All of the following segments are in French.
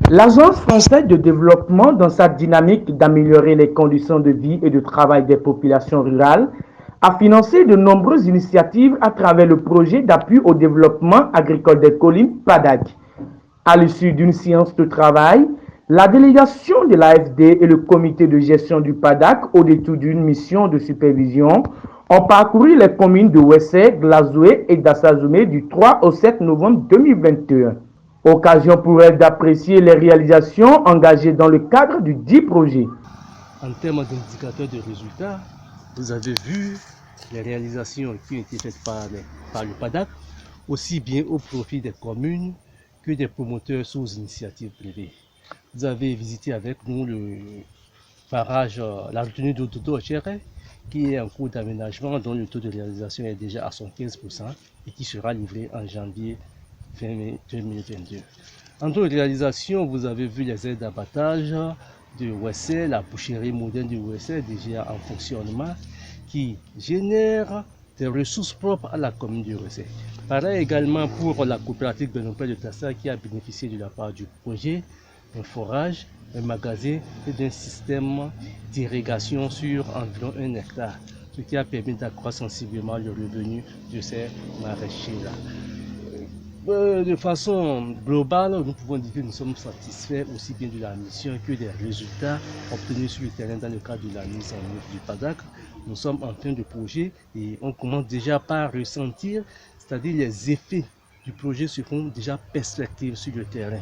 L'Agence française de développement, dans sa dynamique d'améliorer les conditions de vie et de travail des populations rurales, a financé de nombreuses initiatives à travers le projet d'appui au développement agricole des collines PADAC. À l'issue d'une séance de travail, la délégation de l'AFD et le comité de gestion du PADAC, au détour d'une mission de supervision, ont parcouru les communes de Wessé, Glazoué et d'Assazoumé du 3 au 7 novembre 2021. Occasion pour elle d'apprécier les réalisations engagées dans le cadre du dit projet. En termes d'indicateurs de résultats, vous avez vu les réalisations qui ont été faites par le PADAC, aussi bien au profit des communes que des promoteurs sous initiative privée. Vous avez visité avec nous le barrage, la retenue d'eau d'Ochere, qui est en cours d'aménagement, dont le taux de réalisation est déjà à 75% et qui sera livré en janvier 2022. En d'autres réalisations, vous avez vu les aides d'abattage de Wessé, la boucherie moderne de Wessé déjà en fonctionnement, qui génère des ressources propres à la commune de Wessé. Pareil également pour la coopérative Benopel de Tassa qui a bénéficié de la part du projet un forage, un magasin et d'un système d'irrigation sur environ 1 hectare, ce qui a permis d'accroître sensiblement le revenu de ces maraîchers-là. De façon globale, nous pouvons dire que nous sommes satisfaits aussi bien de la mission que des résultats obtenus sur le terrain dans le cadre de la mise en œuvre du PADAC. Nous sommes en fin de projet et on commence déjà par ressentir, c'est-à-dire les effets du projet se font déjà perspectives sur le terrain.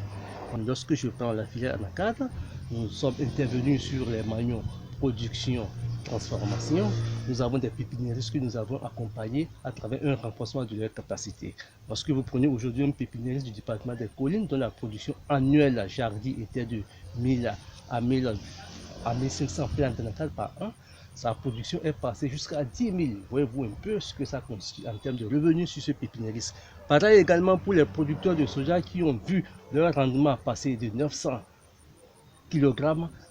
Lorsque je prends la filière Anacad, nous sommes intervenus sur les maillons production, transformation. Nous avons des pépiniéristes que nous avons accompagnés à travers un renforcement de leur capacité. Lorsque vous prenez aujourd'hui un pépiniériste du département des collines dont la production annuelle à Jardy était de 1000 à 1500 plantes d'Anacad par an, sa production est passée jusqu'à 10 000. Voyez-vous un peu ce que ça constitue en termes de revenus sur ce pépiniériste. Pareil également pour les producteurs de soja qui ont vu leur rendement passer de 900 kg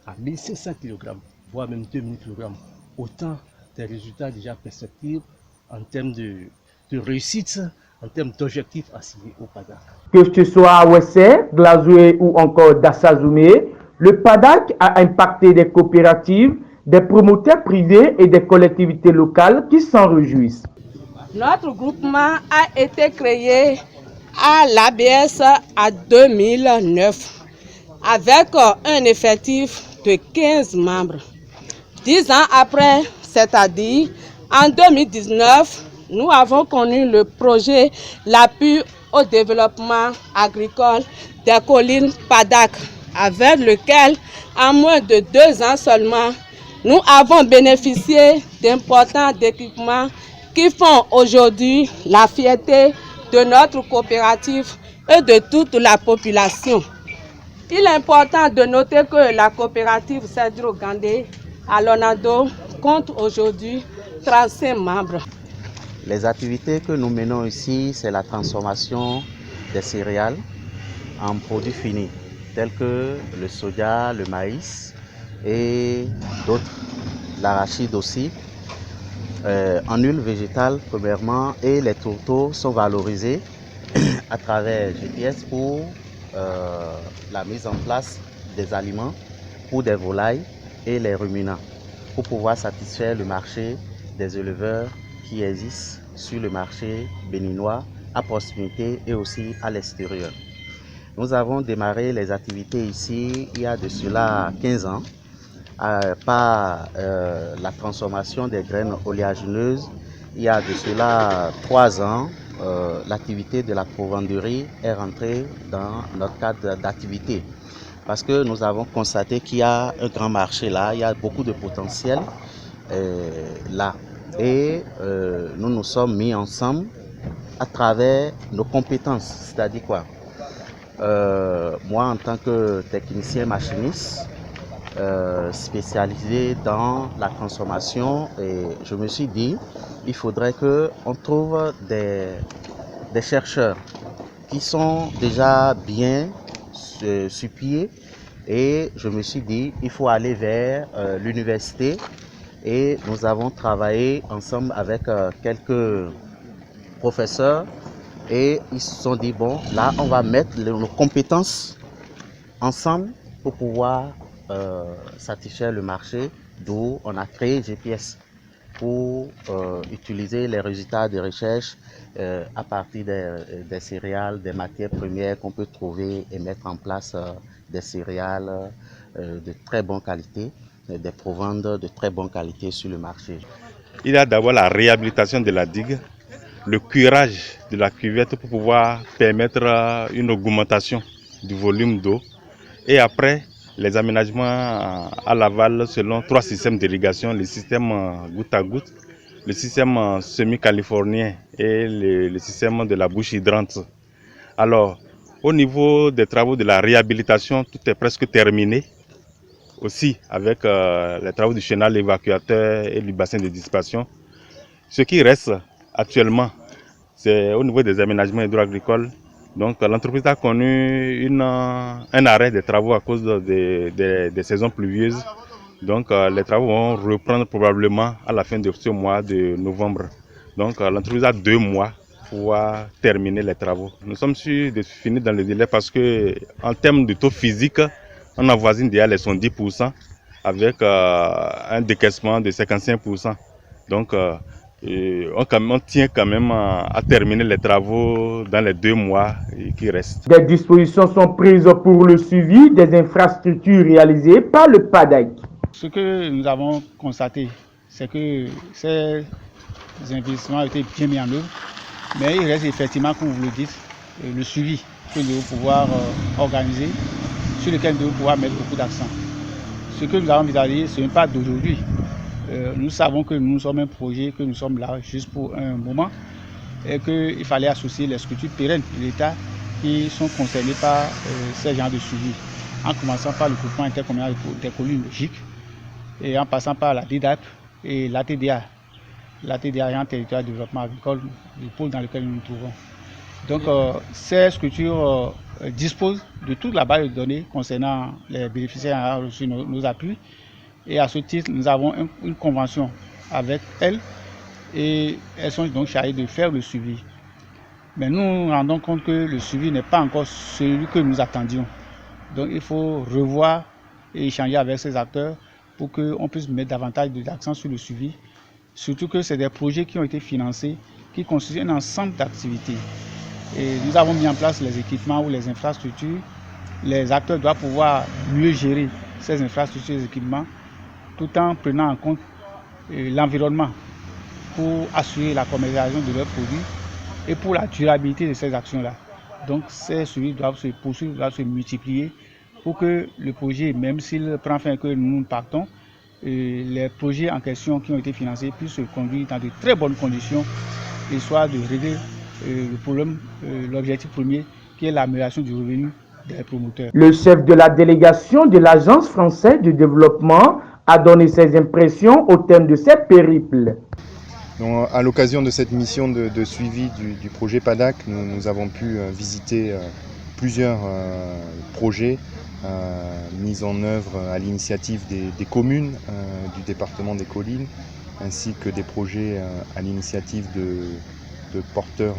à 1500 kg, voire même 2000 kg. Autant des résultats déjà perceptibles en termes de réussite, en termes d'objectifs assignés au PADAC. Que ce soit à Wessé, Glazoué ou encore d'Assazoumé, le PADAC a impacté des coopératives, des promoteurs privés et des collectivités locales qui s'en réjouissent. Notre groupement a été créé à l'ABS en 2009 avec un effectif de 15 membres. 10 ans après, c'est-à-dire en 2019, nous avons connu le projet l'appui au développement agricole des collines PADAC, avec lequel, en moins de 2 ans seulement, nous avons bénéficié d'importants équipements qui font aujourd'hui la fierté de notre coopérative et de toute la population. Il est important de noter que la coopérative Cedro Gandé à Lonado compte aujourd'hui 35 membres. Les activités que nous menons ici, c'est la transformation des céréales en produits finis, tels que le soja, le maïs et d'autres, l'arachide aussi, en huile végétale premièrement, et les tourteaux sont valorisés à travers GPS pour la mise en place des aliments pour des volailles et les ruminants, pour pouvoir satisfaire le marché des éleveurs qui existent sur le marché béninois à proximité et aussi à l'extérieur. Nous avons démarré les activités ici il y a de cela 15 ans par la transformation des graines oléagineuses. Il y a de cela 3 ans, l'activité de la provenderie est rentrée dans notre cadre d'activité parce que nous avons constaté qu'il y a un grand marché là, il y a beaucoup de potentiel là. Et nous nous sommes mis ensemble à travers nos compétences, c'est-à-dire quoi? Moi, en tant que technicien machiniste, spécialisé dans la transformation, et je me suis dit, il faudrait qu'on trouve des chercheurs qui sont déjà bien sur pied, et je me suis dit, il faut aller vers l'université. Et nous avons travaillé ensemble avec quelques professeurs et ils se sont dit, bon, là, on va mettre nos compétences ensemble pour pouvoir satisfaire le marché, d'où on a créé GPS pour utiliser les résultats de recherche à partir des céréales, des matières premières qu'on peut trouver et mettre en place des céréales de très bonne qualité, des provendres de très bonne qualité sur le marché. Il y a d'abord la réhabilitation de la digue, le curage de la cuvette pour pouvoir permettre une augmentation du volume d'eau et après les aménagements à l'aval selon 3 systèmes d'irrigation, le système goutte à goutte, le système semi-californien et le système de la bouche hydrante. Alors, au niveau des travaux de la réhabilitation, tout est presque terminé. Aussi avec les travaux du chenal évacuateur et du bassin de dissipation. Ce qui reste actuellement, c'est au niveau des aménagements hydro-agricoles. Donc l'entreprise a connu un arrêt des travaux à cause des saisons pluvieuses. Donc les travaux vont reprendre probablement à la fin de ce mois de novembre. Donc l'entreprise a 2 mois pour pouvoir terminer les travaux. Nous sommes sûrs de finir dans le délai parce que en termes de taux physique, on avoisine déjà les 110% avec un décaissement de 55%. Donc, on tient quand même à terminer les travaux dans les 2 mois qui restent. Des dispositions sont prises pour le suivi des infrastructures réalisées par le PADAC. Ce que nous avons constaté, c'est que ces investissements ont été bien mis en œuvre, mais il reste effectivement, comme vous le dites, le suivi que nous devons pouvoir organiser, sur lequel nous devons pouvoir mettre beaucoup d'accent. Ce que nous avons envisagé, ce n'est pas d'aujourd'hui. Nous savons que nous sommes un projet, que nous sommes là juste pour un moment et qu'il fallait associer les structures pérennes de l'État qui sont concernées par ces genres de suivi, en commençant par le groupement intercommunal des collines logiques et en passant par la DIDAP et l'ATDA, l'Agence territoriale de développement agricole, le pôle dans lequel nous nous trouvons. Donc ces structures disposent de toute la base de données concernant les bénéficiaires qui ont reçu nos appuis. Et à ce titre, nous avons une convention avec elles et elles sont donc chargées de faire le suivi. Mais nous nous rendons compte que le suivi n'est pas encore celui que nous attendions. Donc il faut revoir et échanger avec ces acteurs pour qu'on puisse mettre davantage d'accent sur le suivi. Surtout que c'est des projets qui ont été financés, qui constituent un ensemble d'activités. Et nous avons mis en place les équipements ou les infrastructures. Les acteurs doivent pouvoir mieux gérer ces infrastructures et ces équipements tout en prenant en compte l'environnement pour assurer la commercialisation de leurs produits et pour la durabilité de ces actions-là. Donc ces suivis doivent se poursuivre, doivent se multiplier pour que le projet, même s'il prend fin et que nous partons, les projets en question qui ont été financés puissent se conduire dans de très bonnes conditions et soit de régler le problème, l'objectif premier qui est l'amélioration du revenu des promoteurs. Le chef de la délégation de l'Agence française de développement a donné ses impressions au terme de ces périples. Donc, à l'occasion de cette mission de suivi du projet PADAC, nous avons pu visiter plusieurs projets mis en œuvre à l'initiative des communes du département des Collines, ainsi que des projets à l'initiative de porteurs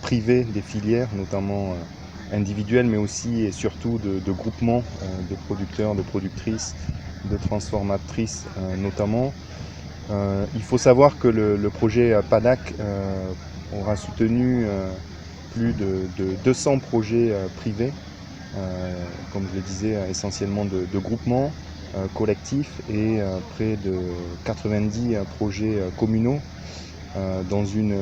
privés des filières, notamment individuels, mais aussi et surtout de groupements de producteurs, de productrices, de transformatrices notamment. Il faut savoir que le projet PADAC aura soutenu plus de 200 projets privés, comme je le disais, essentiellement de groupements collectifs et près de 90 projets communaux dans une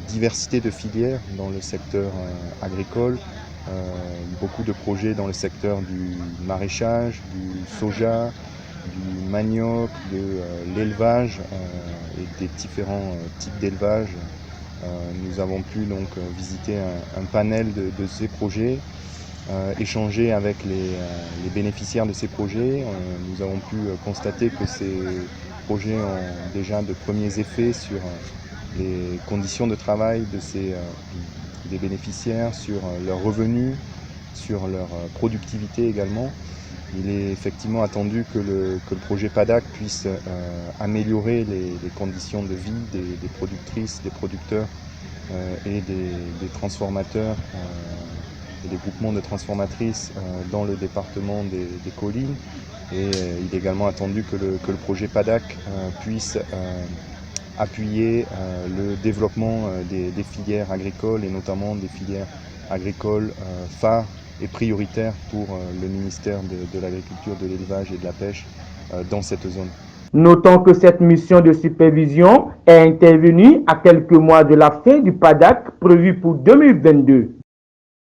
diversité de filières dans le secteur agricole. Beaucoup de projets dans le secteur du maraîchage, du soja, du manioc, de l'élevage et des différents types d'élevage. Nous avons pu donc visiter un panel de ces projets, échanger avec les bénéficiaires de ces projets. Nous avons pu constater que ces projets ont déjà de premiers effets sur les conditions de travail des bénéficiaires, sur leurs revenus, sur leur productivité également. Il est effectivement attendu que le projet PADAC puisse améliorer les conditions de vie des productrices, des producteurs et des transformateurs des groupements de transformatrices dans le département des collines. Et il est également attendu que le projet PADAC puisse appuyer le développement des filières agricoles et notamment des filières agricoles phares et prioritaires pour le ministère de l'Agriculture, de l'Élevage et de la Pêche dans cette zone. Notons que cette mission de supervision est intervenue à quelques mois de la fin du PADAC prévu pour 2022.